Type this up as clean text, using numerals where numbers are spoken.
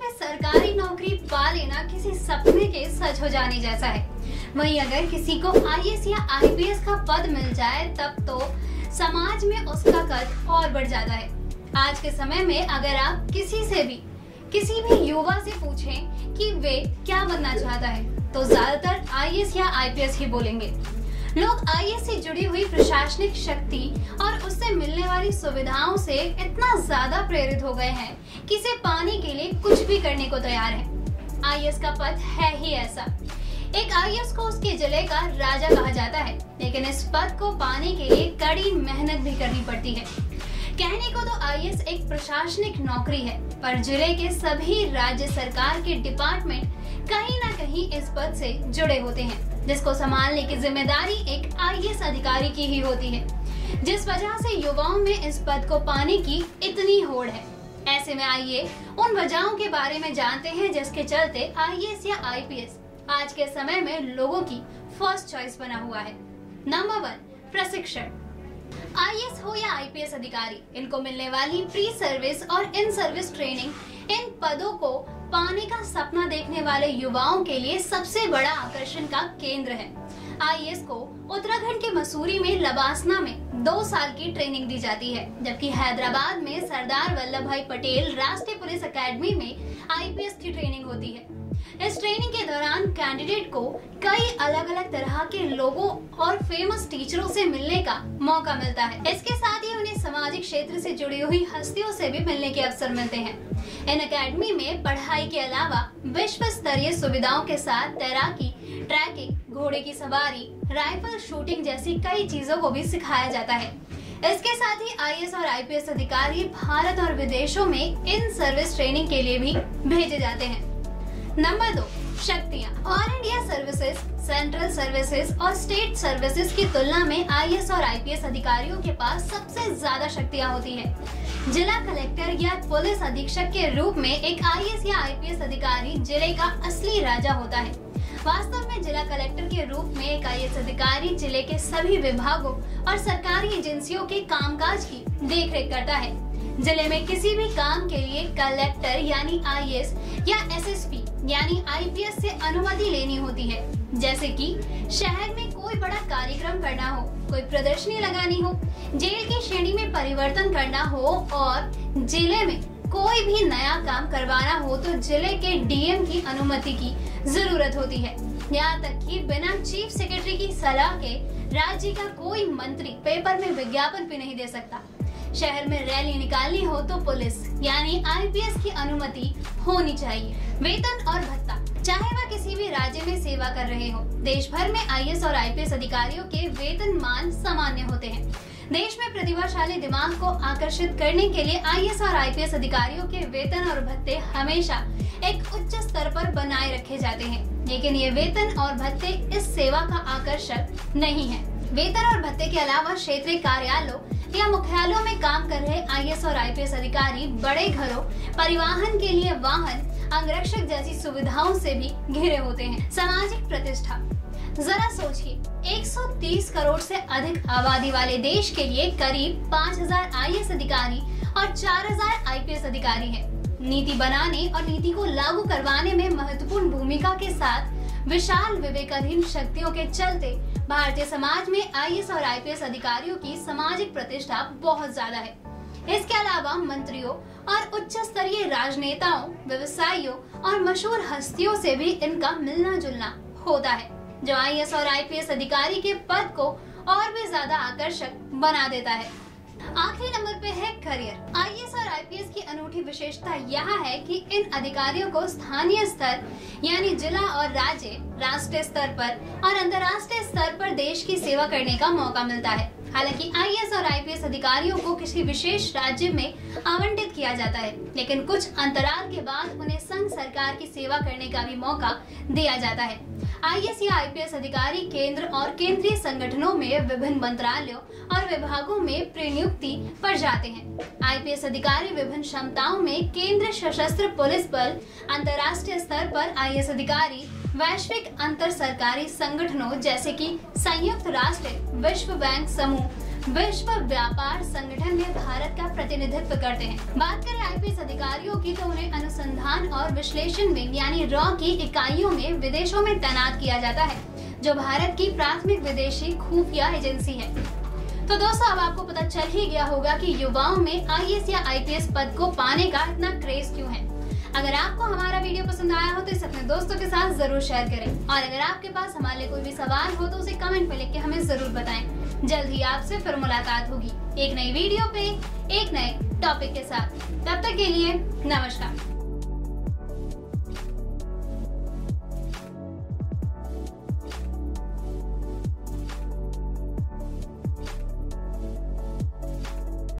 में सरकारी नौकरी पा लेना किसी सपने के सच हो जाने जैसा है। वहीं अगर किसी को आईएएस या आईपीएस का पद मिल जाए तब तो समाज में उसका कद और बढ़ जाता है। आज के समय में अगर आप किसी भी युवा से पूछें कि वे क्या बनना चाहता है तो ज्यादातर आईएएस या आईपीएस ही बोलेंगे। लोग आईएएस से जुड़ी हुई प्रशासनिक शक्ति और उससे मिलने वाली सुविधाओं से इतना ज्यादा प्रेरित हो गए हैं कि इसे पाने के लिए कुछ भी करने को तैयार हैं। आईएएस का पद है ही ऐसा। एक आईएएस को उसके जिले का राजा कहा जाता है, लेकिन इस पद को पाने के लिए कड़ी मेहनत भी करनी पड़ती है। कहने को तो आईएएस एक प्रशासनिक नौकरी है, पर जिले के सभी राज्य सरकार के डिपार्टमेंट कहीं ना कहीं इस पद से जुड़े होते हैं, जिसको संभालने की जिम्मेदारी एक आईएएस अधिकारी की ही होती है, जिस वजह से युवाओं में इस पद को पाने की इतनी होड़ है। ऐसे में आइए उन वजहों के बारे में जानते हैं जिसके चलते आईएएस या आईपीएस आज के समय में लोगों की फर्स्ट चॉइस बना हुआ है। नंबर 1, प्रशिक्षण। आईएएस हो या आईपीएस अधिकारी, इनको मिलने वाली प्री सर्विस और इन सर्विस ट्रेनिंग इन पदों को पाने का सपना देखने वाले युवाओं के लिए सबसे बड़ा आकर्षण का केंद्र है। आईएएस को उत्तराखंड के मसूरी में लबासना में 2 साल की ट्रेनिंग दी जाती है, जबकि हैदराबाद में सरदार वल्लभ भाई पटेल राष्ट्रीय पुलिस अकेडमी में आईपीएस की ट्रेनिंग होती है। इस ट्रेनिंग के दौरान कैंडिडेट को कई अलग अलग तरह के लोगों और फेमस टीचरों से मिलने का मौका मिलता है। इसके साथ ही उन्हें सामाजिक क्षेत्र से जुड़ी हुई हस्तियों से भी मिलने के अवसर मिलते हैं। इन अकेडमी में पढ़ाई के अलावा विश्व स्तरीय सुविधाओं के साथ तैराकी, ट्रैकिंग, घोड़े की सवारी, राइफल शूटिंग जैसी कई चीजों को भी सिखाया जाता है। इसके साथ ही आईएएस और आईपीएस अधिकारी भारत और विदेशों में इन सर्विस ट्रेनिंग के लिए भी भेजे जाते हैं। नंबर 2, शक्तियाँ। All India services, central services और स्टेट सर्विसेज की तुलना में आईएएस और आईपीएस अधिकारियों के पास सबसे ज्यादा शक्तियाँ होती हैं। जिला कलेक्टर या पुलिस अधीक्षक के रूप में एक आईएएस या आईपीएस अधिकारी जिले का असली राजा होता है। वास्तव में जिला कलेक्टर के रूप में एक आईएएस अधिकारी जिले के सभी विभागों और सरकारी एजेंसियों के कामकाज की देखरेख करता है। जिले में किसी भी काम के लिए कलेक्टर यानी आईएएस या एसएसपी यानी आईपीएस से अनुमति लेनी होती है, जैसे कि शहर में कोई बड़ा कार्यक्रम करना हो, कोई प्रदर्शनी लगानी हो, जेल की श्रेणी में परिवर्तन करना हो और जिले में कोई भी नया काम करवाना हो तो जिले के डीएम की अनुमति की जरूरत होती है। यहाँ तक कि बिना चीफ सेक्रेटरी की सलाह के राज्य का कोई मंत्री पेपर में विज्ञापन भी नहीं दे सकता। शहर में रैली निकालनी हो तो पुलिस यानी आईपीएस की अनुमति होनी चाहिए। वेतन और भत्ता, चाहे वह किसी भी राज्य में सेवा कर रहे हो, देश भर में आईएएस और आईपीएस अधिकारियों के वेतन मान सामान्य होते हैं। देश में प्रतिभाशाली दिमाग को आकर्षित करने के लिए आईएएस और आईपीएस अधिकारियों के वेतन और भत्ते हमेशा एक उच्च स्तर पर बनाए रखे जाते हैं, लेकिन ये वेतन और भत्ते इस सेवा का आकर्षक नहीं है। वेतन और भत्ते के अलावा क्षेत्रीय कार्यालयों या मुख्यालयों में काम कर रहे आईएएस और आईपीएस अधिकारी बड़े घरों, परिवहन के लिए वाहन, अंगरक्षक जैसी सुविधाओं से भी घिरे होते हैं। सामाजिक प्रतिष्ठा, जरा सोचिए, 130 करोड़ से अधिक आबादी वाले देश के लिए करीब 5000 आईएएस अधिकारी और 4000 आईपीएस अधिकारी हैं। नीति बनाने और नीति को लागू करवाने में महत्वपूर्ण भूमिका के साथ विशाल विवेकाधीन शक्तियों के चलते भारतीय समाज में आईएएस और आईपीएस अधिकारियों की सामाजिक प्रतिष्ठा बहुत ज्यादा है। इसके अलावा मंत्रियों और उच्च स्तरीय राजनेताओं, व्यवसायियों और मशहूर हस्तियों से भी इनका मिलना जुलना होता है, जो आईएएस और आईपीएस अधिकारी के पद को और भी ज्यादा आकर्षक बना देता है। आखिरी नंबर पे है करियर। आईएएस और आईपीएस की अनूठी विशेषता यह है कि इन अधिकारियों को स्थानीय स्तर यानी जिला और राज्य, राष्ट्रीय स्तर पर और अंतर्राष्ट्रीय स्तर पर देश की सेवा करने का मौका मिलता है। हालांकि आईएएस और आईपीएस अधिकारियों को किसी विशेष राज्य में आवंटित किया जाता है, लेकिन कुछ अंतराल के बाद उन्हें संघ सरकार की सेवा करने का भी मौका दिया जाता है। आईएएस या आईपीएस अधिकारी केंद्र और केंद्रीय संगठनों में विभिन्न मंत्रालयों और विभागों में प्रनियुक्ति पर जाते हैं। आईपीएस अधिकारी विभिन्न क्षमताओं में केंद्रीय सशस्त्र पुलिस बल, अंतर्राष्ट्रीय स्तर पर आईएएस अधिकारी वैश्विक अंतर सरकारी संगठनों जैसे कि संयुक्त राष्ट्र, विश्व बैंक समूह, विश्व व्यापार संगठन में भारत का प्रतिनिधित्व करते हैं। बात करें आईपीएस अधिकारियों की तो उन्हें अनुसंधान और विश्लेषण विंग यानी रॉ की इकाइयों में विदेशों में तैनात किया जाता है, जो भारत की प्राथमिक विदेशी खुफिया एजेंसी है। तो दोस्तों, अब आपको पता चल ही गया होगा कि युवाओं में आईएएस या आईपीएस पद को पाने का इतना क्रेज क्यों है। अगर आपको हमारा वीडियो पसंद आया हो तो इसे अपने दोस्तों के साथ जरूर शेयर करें, और अगर आपके पास हमारे लिए कोई भी सवाल हो तो उसे कमेंट में लिख के हमें जरूर बताएं। जल्द ही आपसे फिर मुलाकात होगी एक नई वीडियो पे एक नए टॉपिक के साथ। तब तक के लिए नमस्कार।